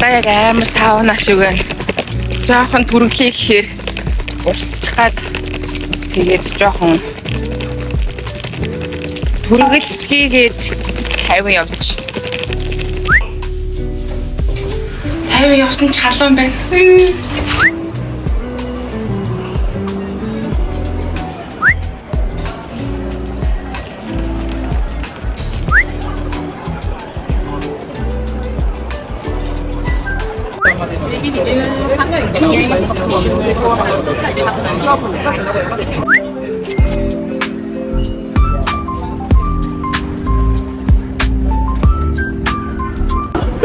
надаа яг амар сауна шиг байна. Жохон түргэлээ гэхээр урсчих гад тэгээд жохон түргэлсгийгээд 50 явж. 50 явсан ч халуун байна.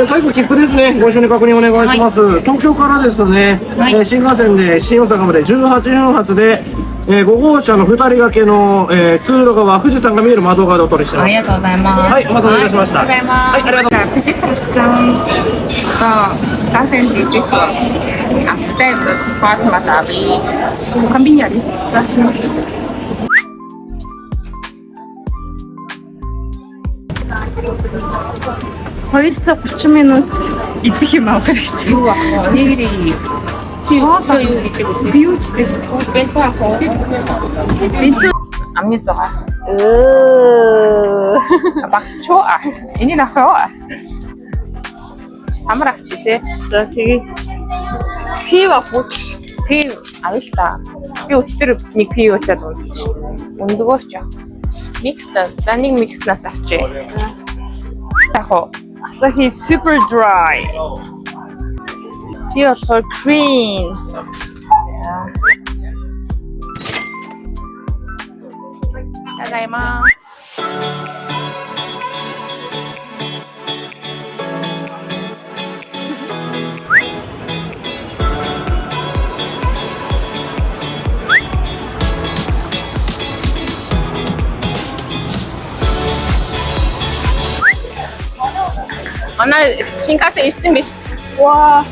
最後切符ですね。ご一緒に確認お願いします。東京からですね、新幹線で新大阪まで18分発で、5号車の2人掛けの、通路側、富士山が見える窓側でお取りしてます。ありがとうございます。はい、お待たせいたしました。ありがとうございます。はい、ありがとう。新幹線で行ってくる。앞에 도와주마다 위 컴비니아리 벌써 30분 идэх юм аа хэрэгтэй. Нэгри биючтэй бэлбаа. Бэлбаа амны згаа. Багцчоо. Эний нахаа. Самрагч тий. За тэгээ пив авууч. Пив авъя. Би өчтөр нэг пив уучаад унтсан шүү. Өндөгөө ч яах. Микс та. За нэг микс на завчээ. Яг оо Asahi super dry. Feels for cream. Tadaima. Манай шинкаsen ирсэн биш. Ваа.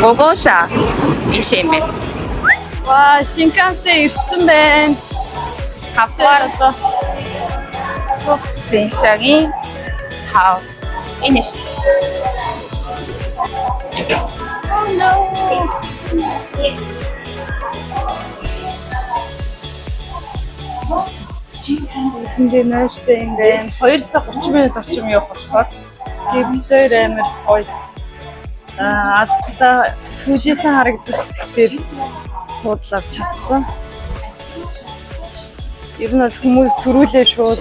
Гогоша ишэм бэ. Ваа, шинкаsen ирсэн байна. Хавтаар одоо сохчин шагийн хав энэ шүү. Oh no. Ингээ нааштай ингээ 2 цаг 30 минут орчим явах болохоор тэгээ бид хоёр амар гоё азтай Фужисан харагдах хэсгээр суудлаад чадсан. Ер нь бол хүмүүс төрүүлээ шууд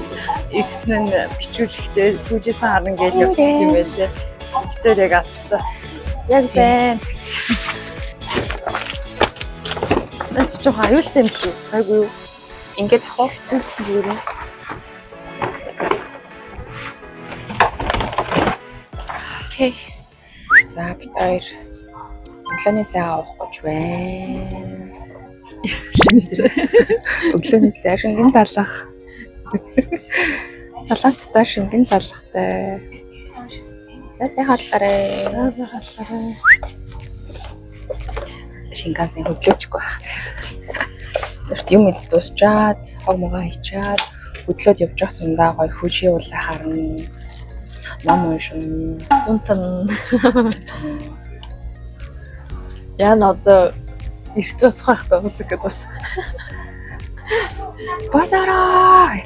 ирсэн нь бичүүлэхдээ Фужисан харна гэж явчихсан юм байлээ. Бид хоёр яг азтай яг байна гэсэн. Нас ч жоохон аюултай юм шүү. Айгүй юу. Ингээд ховтулсан зүгээр юм. Окей. За бид хоёр өглөөний цай авах гэж байна. Өглөөний цай шингэн талах. Салаттай шингэн талахтай. За сайхаллаарай. За сайхаллаарай. Шинкаsen хөдлөөчгүй байх хэрэгтэй. Юм дуусчаад, хог мага хийчаад, хөдлөөд явж явах зундаа гоё хүжи уулаа харна. Ном уншин, унтан. Яа надад эрт басах байхгүй бас. Базараа.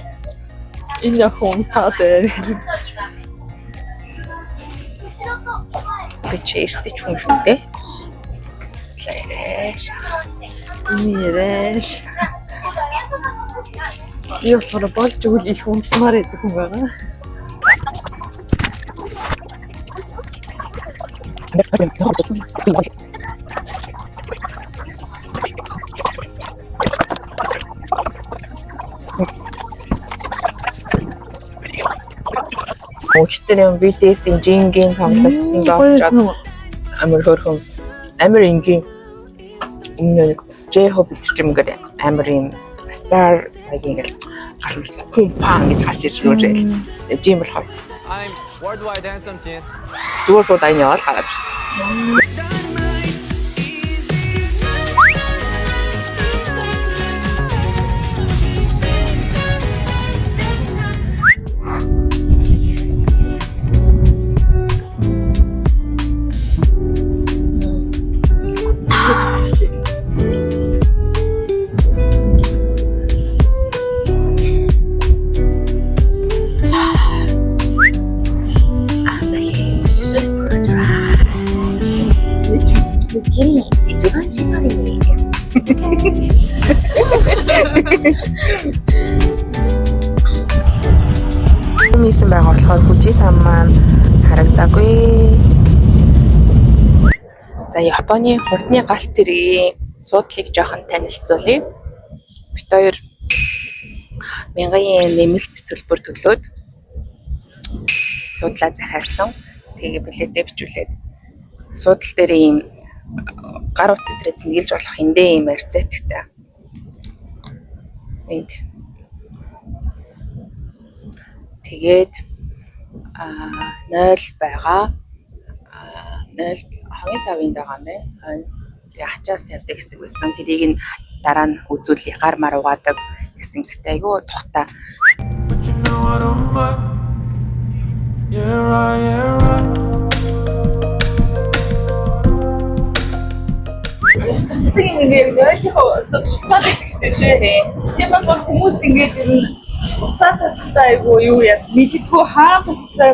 Энэ хонтаа дээр. Би ч эрт ч хүн шүү дээ. Лээрээ. Ирэл. Юу болохоор болж өгөл их унтмаар идэх хүн байгаа. Өчтөр юм BTS-ийн жингийн тоглолтын зоочод амар хөрхөн амар ингийн нэг J-Hope гэмээр амар юм star ингээл гарсан компан гэж гарч ирж байгаа юм. Тийм бол хой. I'm worldwide handsome Jin. Зүгээр шууд аян яваад гараад ирсэн. 雪に一番搾り。Мисэн байгаа болохоор хүчий сан маань харагдаагүй. За Японы хурдны галт тэргийн суудлыг жоохон танилцуулъя. Бид хоёр 1000 yen нэмэлт төлбөр төлөөд суудлаа захиалсан. Тэгээ билетээ бичүүлээд суудлал дээр ийм гар утас дээр цэнгэлж болох эндээ ийм арцеттай. Энд тэгээд 0 байгаа. 0 хогийн савын дагаа юм байна. Тэгээ ачаас тавьдаг хэсэг байсан. Тэрийг нь дараа нь үзүүлээ. Гар мар угаадаг гэсэн зэтэй айгүй тухтай. Статистик ингээд ойлгохоо тусмаа гэдэг шүү дээ. Тийм болохоор хүмүүс ингээд ер нь усаа татахтай айгүй юу яа мэддэггүй хаан татлаа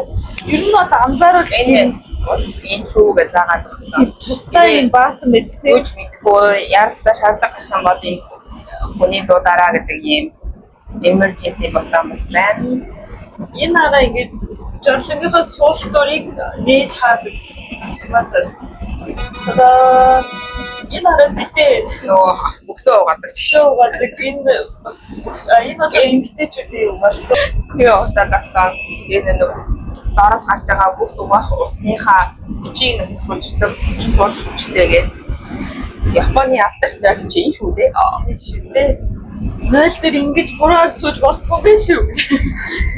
ер нь бол анзааруул Энэ бас энэ шүү гэж заагаад байна. тийм тустай юм баатан байдаг тийм. Үгүй мэдгүй яралтай шаардлага гарах юм бол энэ хүний дуудараа гэдэг ийм emergency ботом бас байна. Энэ араа ингээд жорлонгийнхоо суултурыг нээж хаадаг. Одоо энэ араа битээ Нөгөө бүксөө угаадаг ч шүү гадаг энэ бас энэ бол эмгтээчүүдийн юм байна шүү. тэгээ усаа загсан. Энэ нэг доороос гарч байгаа бүкс угаах усныхаа хүчийг нас тохиолждог суул хүчтэйгээд Японы алдарт байл чи энэ шүү дээ. Тийм шүү дээ. Нойл дээр ингэж бураар сууж болтгүй байх шүү.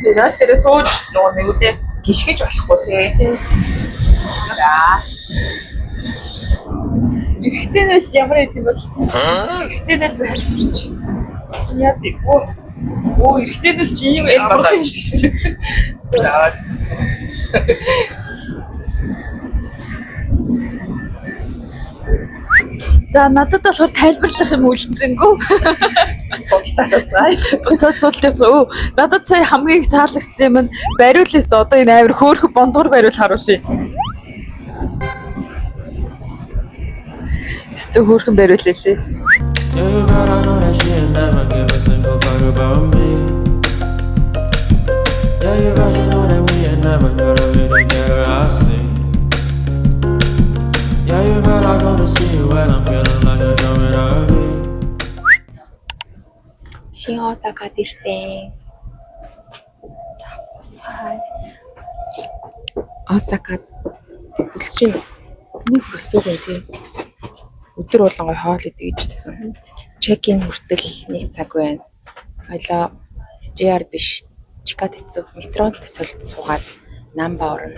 Тэгээ нойл дээрээ сууж нөгөө нэгүлээ гიშгэж болохгүй тий. За Эрэгтэй нь ямар юм бол эрэгтэй нь л байлж. Яа тийм оо эрэгтэй нь чи ийм эл болох юм шүү дээ. За надад болохоор тайлбарлах юм үлдсэнгүү. Буцаад судалт явуу. Надад сая хамгийн их таалагдсан юм нь бариулаас одоо энэ авир хөөрхөн бондгор бариул харуулъя. Тэстэ хөөрхөн бариулъя лээ. Yeah, but I know that she'll never give a single fuck about me. Yeah, you bet you know that we ain't never gonna be together, I see. Yeah, you bet I go to see you when I'm feeling like a drumming RV. Шин Осакад ирсэн. Цаа. Осакад үлсэж байна. Нэг хөрсөөгөө тий. Өдөр болгоо хоол идэх гэж хэлсэн. Чекин хүртэл 1 цаг байна. Хойлоо JR биш. Чикат хэцүү. Метронд солид суугаад намба орно.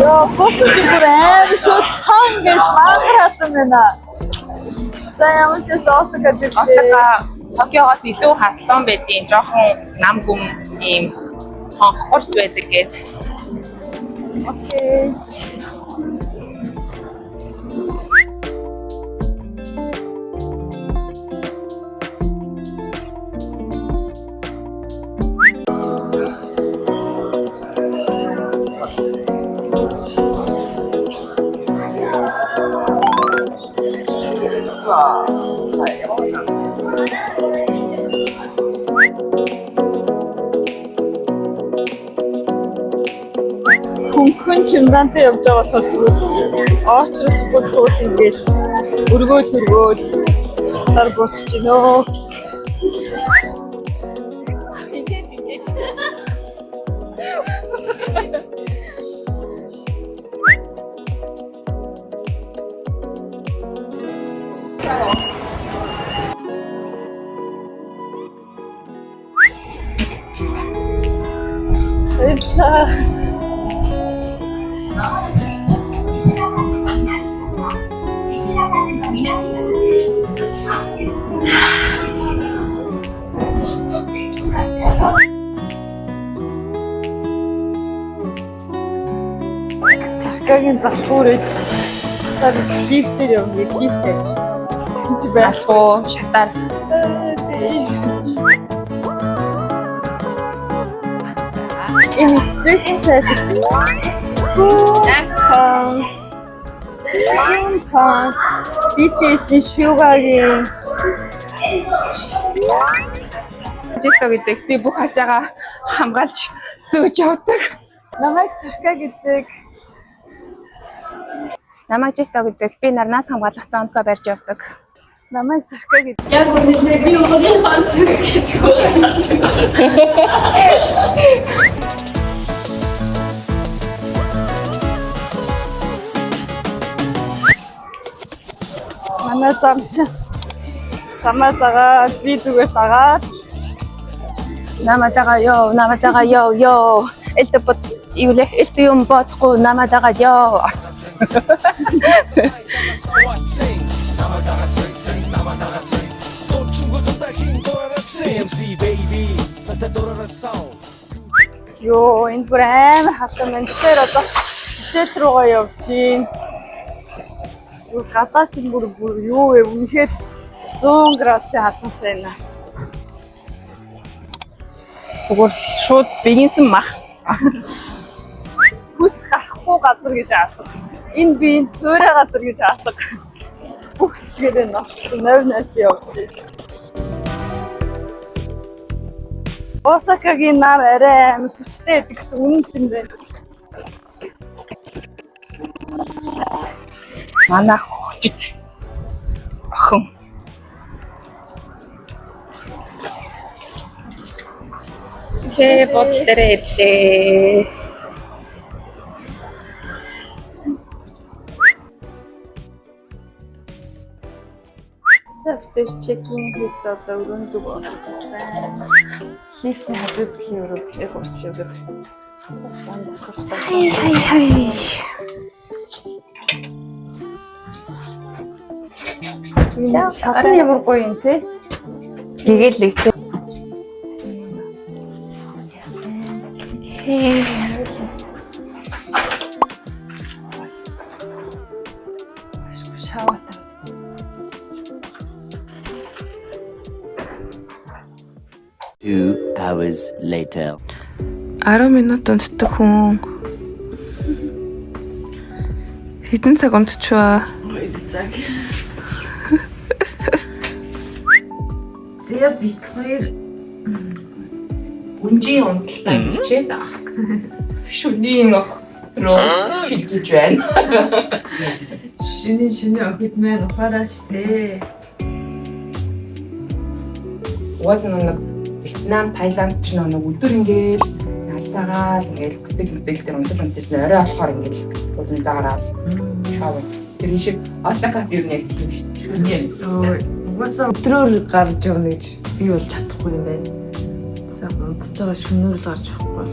Яа, фосч бүр аим шууд тангээс манграасан байна. За ямар ч Осакад ирсэн. Осака Токиогоос илүү хатлан байдیں۔ Жохон нам гүм ийм хонхорч байдаг гэж. Окей. Хүн чимрантай явж байгаа болохоор оочролгүй шууд ингээл өргөөл шатар буучж гинөө. Саркагийн залхуурыг шатаар лифтээр явна. Лифт тавьж. Тэгсэн чи байхгүй Шатаар. Энэ стрикс тайлбарч. BTS-ийн Suga-гийн Жито гэдэг би бүх хажаагаа хамгаалж зөөж явдаг. намайг Сарка гэдэг. Намайг Жито гэдэг би нарнаас хамгаалах цаантаа барьж явдаг. Намайг Сарка гэдэг. Яг үнэхээр би өөрийнхөө сүнс гэж Манай замч. Замаа загаад би зүгээр дагаад. Наматага ёо. Элтэ бод юулэ элтэ юм бодохгүй наматага ёо. Йоо, энэ бүр амар хасан байна. Тэгэхээр одоо хичээл руугаа явж гин. Юу гадаа ч бүр юу вэ? Үнэхээр 100 градусын хасантай байна. Зүгээр шууд бигинсэн мах. Хүс гарахгүй газар гэж аасах. Энэ би энэ хөөрэ газар гэж аасах. Бүх хэсгээрээ ноцсон 0-0 явж гин. Осакагийн нар арай амар хүчтэй байдаг гэсэн үнэнс юм байна. Манай хүчит охин. Бодол дээрээ ирлээ. Завтар чекинг хийц одоо өрөөндөө болж байна. Лифтний хажууд талын өрөө яг уртлаа өрөө. Хай. Шасан ямар гоё юм те. Гэгээлэгтэй. Шавата. 2 hours later. 10 минут унтдаг хүн хэдэн цаг унтчихваа? 2 цаг. Зэ бит хоёр Үнжийн унталтай бичээд шүдийн руу шилжиж байна. шинэ охид маань ухаараа штэ. Угаасаа нэг Вьетнам, Таиланд ч нэг өдөр ингээл яллаагаал ингээл бүцэл дээр унтаж унтсан орой болохоор ингээл удаа заагаал шаваа. Тэр шиг Осакаас юу нэг тийм шүү дээ. Угаасаа өдрөөр гарч явна гэж би бол чадахгүй юм байна. За унтж байгаа шөнөөр л гарч явахгүй бол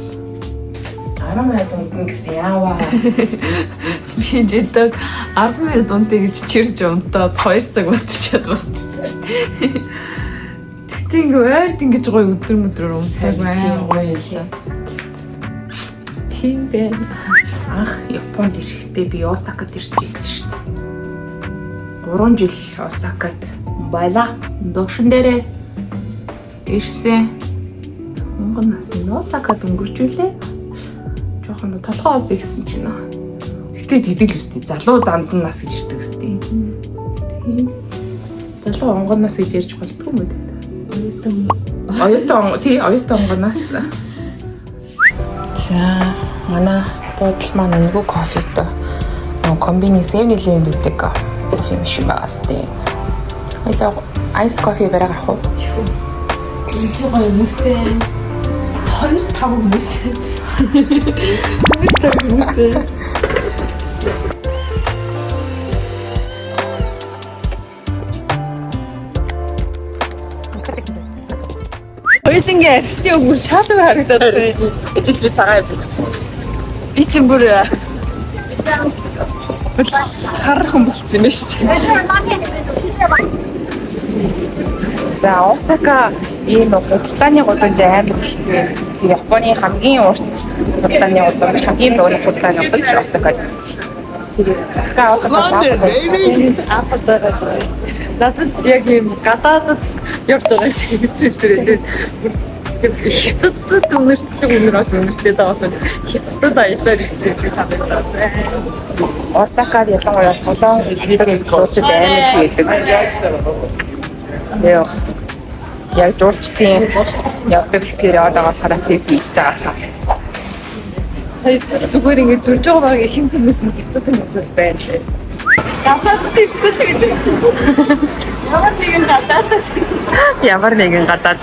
10 минут унтна гэсэн яаваа. би жидэг 10 минут унтъя гэж чирж унтаад 2 цаг болчиход босчихсон. Тэгтээ ингээ ойрд ингэж гоё өдөр унтдаг байна. Гоё юм. Тийм байна. Анх Японд ирэхдээ би Осакад ирчихсэн шүү дээ. 3 жил Осакад байла. Дошин дээрээ ирсэн. Монгоноос Осакад өнгөрчүүлээ. Жохон толгой бол би гэсэн чинь. Гэтэ тэдэг л үстэй. Залуу зандан нас гэж ирдэг үстэй. Тийм. Залуу онгоноос гэж ярьж болдгоо юм уу? Оюутан онгоноос. За, манай бодол маань өнгө кофетой. Комбини 7-Eleven гэдэг кофе машин байгаас тээ. Хоёлоо айс кофе барай гарах уу? Тэгж гоё нүсээ 2-5 нүсээ. 2-5 нүсээ. Хоёулангийн арьсны өнгөр шалгар харагдаад байна. Ижил би цагаан бүрдсэн байсан. Би ч бүр харах юм болцсон юм шүү дээ. За, Осака ийм худалдааны гудамж амар ихтэй. Японы хамгийн урт худалдааны гудамж, хамгийн богино худалдааны гудамж Осакад. Тэр Осака Апад байгаа шүү дээ. Надад яг юм гадаадд явж байгаа шиг хэцүү шүү дээ. хятадд үнэрчдэг үнэр аш үнэрчтэй таасан хятадд аялаар ирсэн юм шиг санагдаад байна. Осакад ялангуяа солонгос хэлээр зурчид амар хийдэг. Яг жуулчдын явдаг хэсгээр яваад байгаа сараас тийс мэдчихэж байгаа. Сая зүгээр ингэ зурж байгаа баг ихэнх хүмүүс нь хэцүү хүмүүс л байна лээ. Гадаад ирсэн ч гэдэг чинь. Ямар нэгэн гадаад.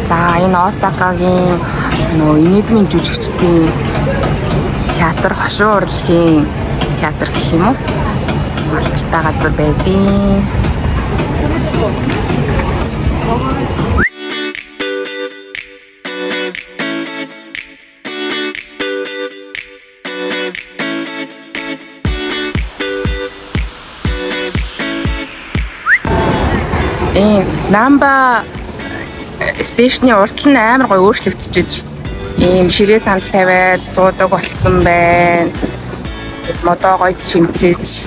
За энэ Осакагийн инэдмийн жүжигчдийн театр, хошуу урлагийн театр гэх юм уу? Алдартай газар байдیں۔ Намба стейшны уртал нь амар гоё өөрчлөгдөж ийм ширээ сандал тавиад суудаг болцсон байна. Модоо гоё чимчээж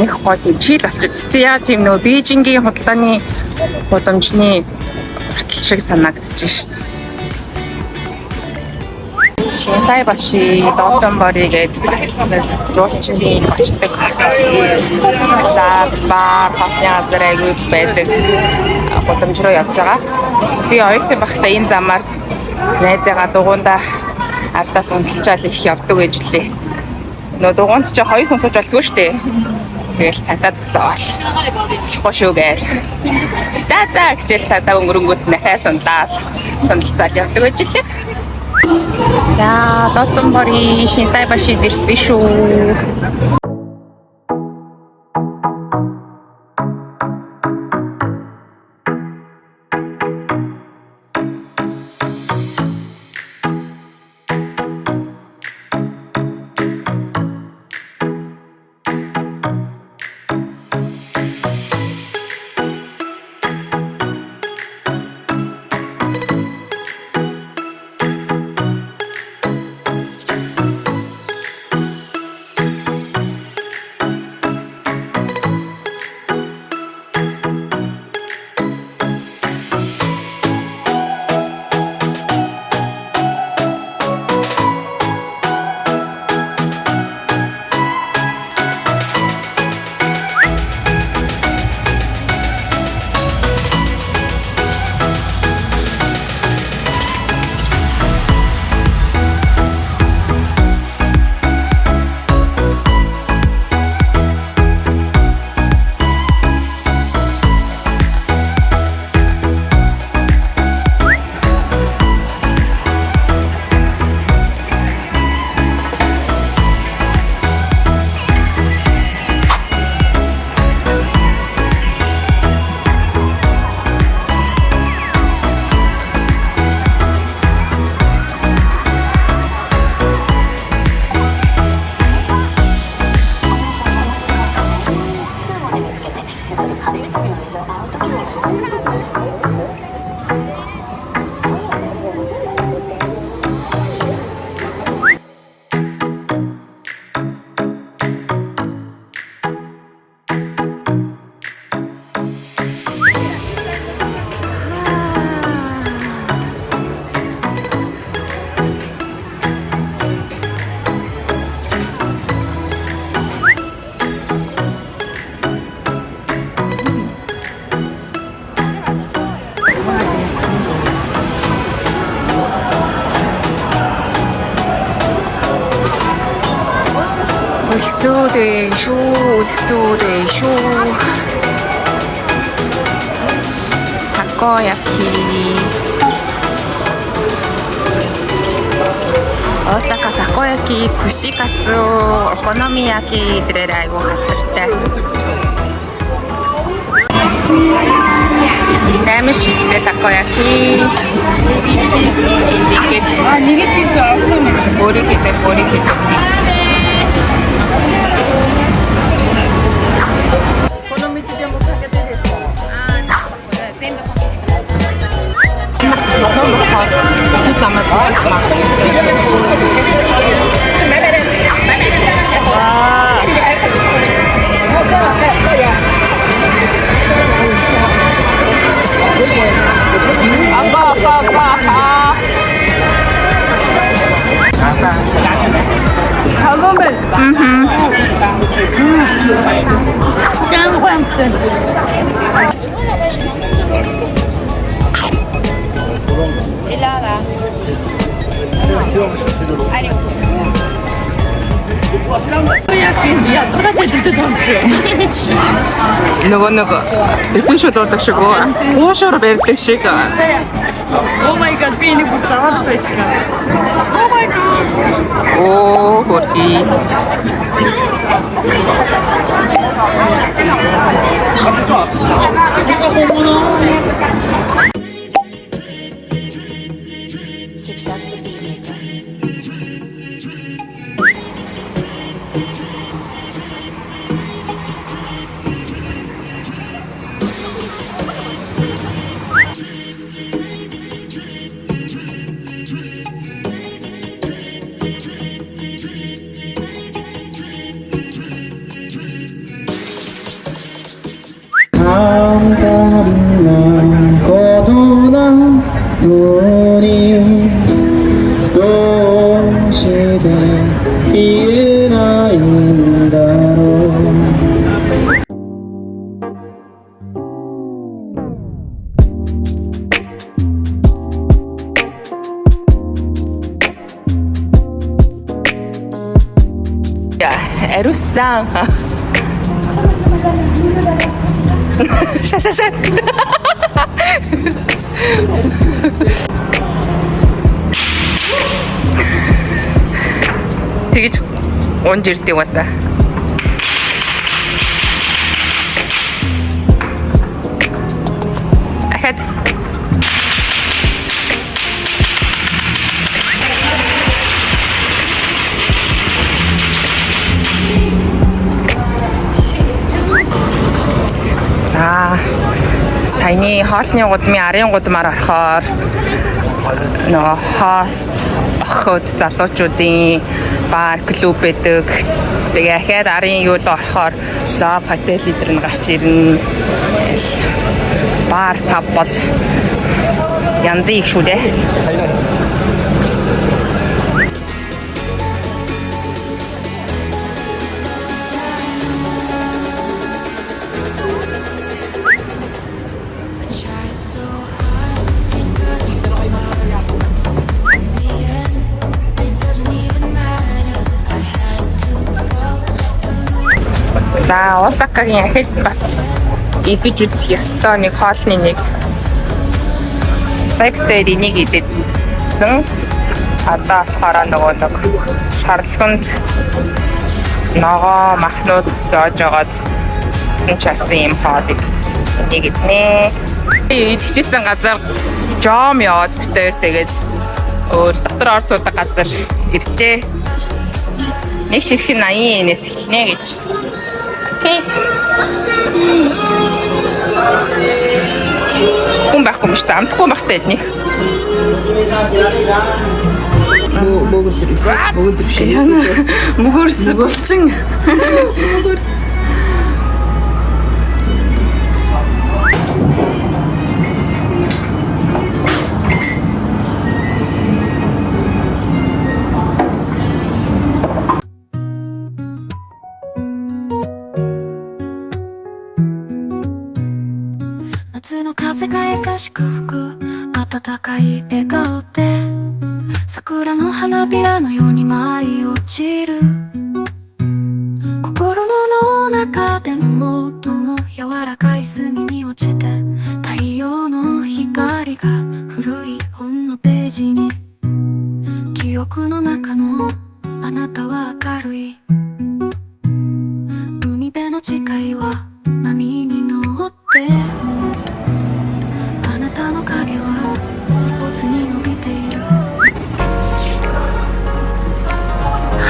нэг гоё тийм чийл болчихж. Тэ яа тийм нөө Бээжингийн худалдааны гудамжны уртал шиг санагдаж шít. Шинсай баши Додонбори гэж жуулчдын очдог бар хофны газар аягүй байдаг гудамж руу явж байгаа. Би оюутан байхдаа энэ замаар найзаагаа дугуйнда ардаас унталчаал их явдаг гэж үлээ. Нөө дугуйнд ч хоёр хүн сууж болдгоо штэ. Тэгэл цагдаа зогсоол. Ихгүй шүү гээл. За гэжэл цагдаа өнгөрөнгөт нахаа сунлаад сандалцаад явдаг гэж үлээ. За, Додонбори Шинсай башид ирсэн шүү. Takoyaki. Osaka takoyaki, kushikatsu, okonomiyaki дээрээ айгуу халтартай. Амар шийдтэй takoyaki. Нэг чиз авсан юм. Өөрийг хэлээ. Apa. Camembert. Ganz wärmste. Нөгөө дэвтэн шууд урдаг шиг хуушаар барьдаг шиг. Oh my god, би энийг бүр заваад байчихлаа. Oh my god. Оо хөрхи. Success the Beatmaker. 간단한 거도난 요리 도시대 이해나인다로 Ариуссан. Шашашаа. Тэгэж унж ирдэг басаа. Ахад. За саяны хоолны гудмын арын гудмаар орохоор нөгөө хост охид залуучуудын бар клуб байдаг. Тэгээ ахаад арын юу л орохоор лоб хотел идэр нь гарч ирнэ. Бар сав бол янзын их шүү дээ. За Осакагийн ахад бас идэж үзэх ёстой нэг хоолны нэг сектори нэг идсэн. Одоо болохоор нөгөө нэг шарлгонд ногоо махнууд зоож агаад чарсан юм хоол нэг иднэ. Идчихсэн газар жом яваад битээр тэгээд өөр дотор орц удаг газар ирлээ. Нэг ширхэг 80 энэс эхэлнэ гэж. Окей. Хүн байхгүй юм шүү дээ. Амтгүй байхтай эднийх. Мөгөз биш. Мөгөрс булчин. Мөгөрс.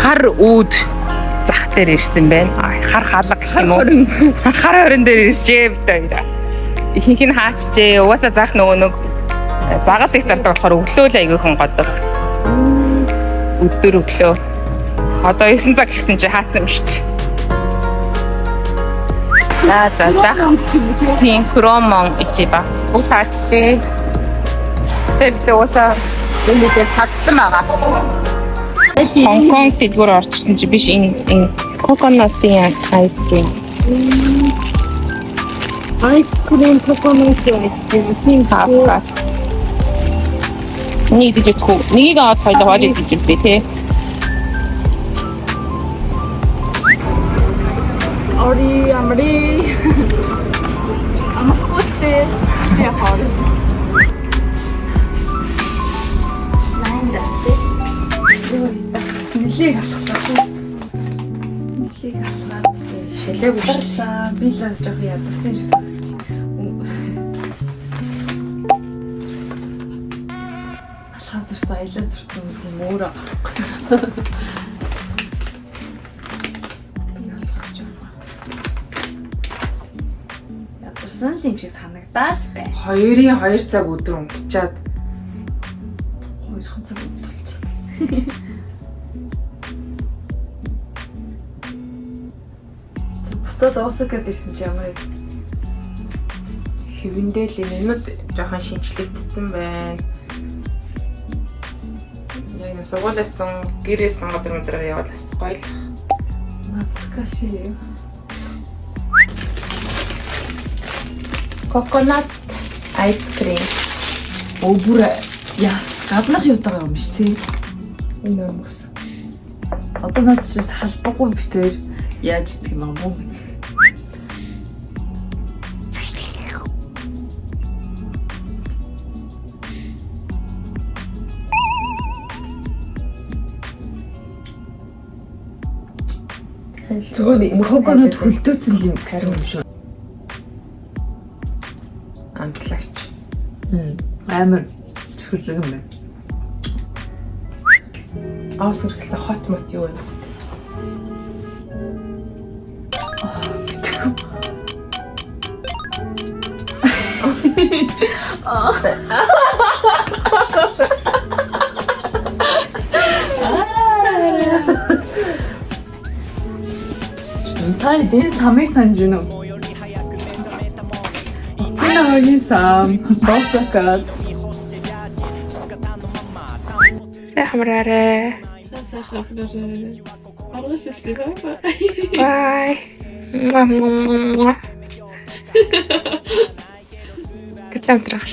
Хар үүд зах дээр ирсэн байна. Хар халга гэх юм уу? Хар хорон дээр иржээ бит хоёраа. Ихэнх нь хаачжээ. Угаасаа зах нөгөө нэг загас их зардаг болохоор өглөө л айгүйхэн годог. Өдөр өглөө. Одоо 9 цаг гэсэн чи хаацсан юм шүү дээ. За зах. Тийм кромон ичиба. Бүгд хаачжээ. Тэр л угаасаа үлдээ цагдсан байгаа. Hongkong дэлгүүр орчихсон чи биш энэ coconut-ийн ice cream. 아이스크림 코코넛 아이스크림 Хавкат. Нэг дэж үзэх үү? Нэгийг аваад хоёул хойж идэж үзье тий. 어리 아무리 안 먹고 싶대 그냥 버려 Нэлийг алхалаа. Нэлийг алхаад шилээгүй шилээ. Би л жоох ядарсан юм шиг санагдчих. Алхаас сурсан, аялаа сурсан хүмүүс юм өөрөө. Би алхаж байгаа. Ядарсан л юм шиг санагдаа л бай. 2 цаг өдөр унтчаад 2 цаг болчихсон. Буцаад уусах гэдэг ирсэн чи ямар хэвэндээ л юмнууд жоохон шинжлэгдсэн байна. Яг нэг сургуулиасан гэрээсэн газар мөдрөө яваад бас гоё л. Нацкаши. Coconut ice cream. Бүр яас гаднах юутаа юм биш тий. Энэ хүмүүс. Одоо над чи салбаггүй битээр яаж идэх юм бэ? Зүгээр coconut хөлтөөцөл юм гэсэн юм шүү. Амтлагч. Амар чөлөг юм байна. Аасар гэсэн хот мот юу вэ? Тай дэн самыг санаж байна уу? Окинавагийн сам, босакат. Сайхан амраарай. Сайхан амраарай. Аргашилсэй бай. Bye. Гэтэл амтрах.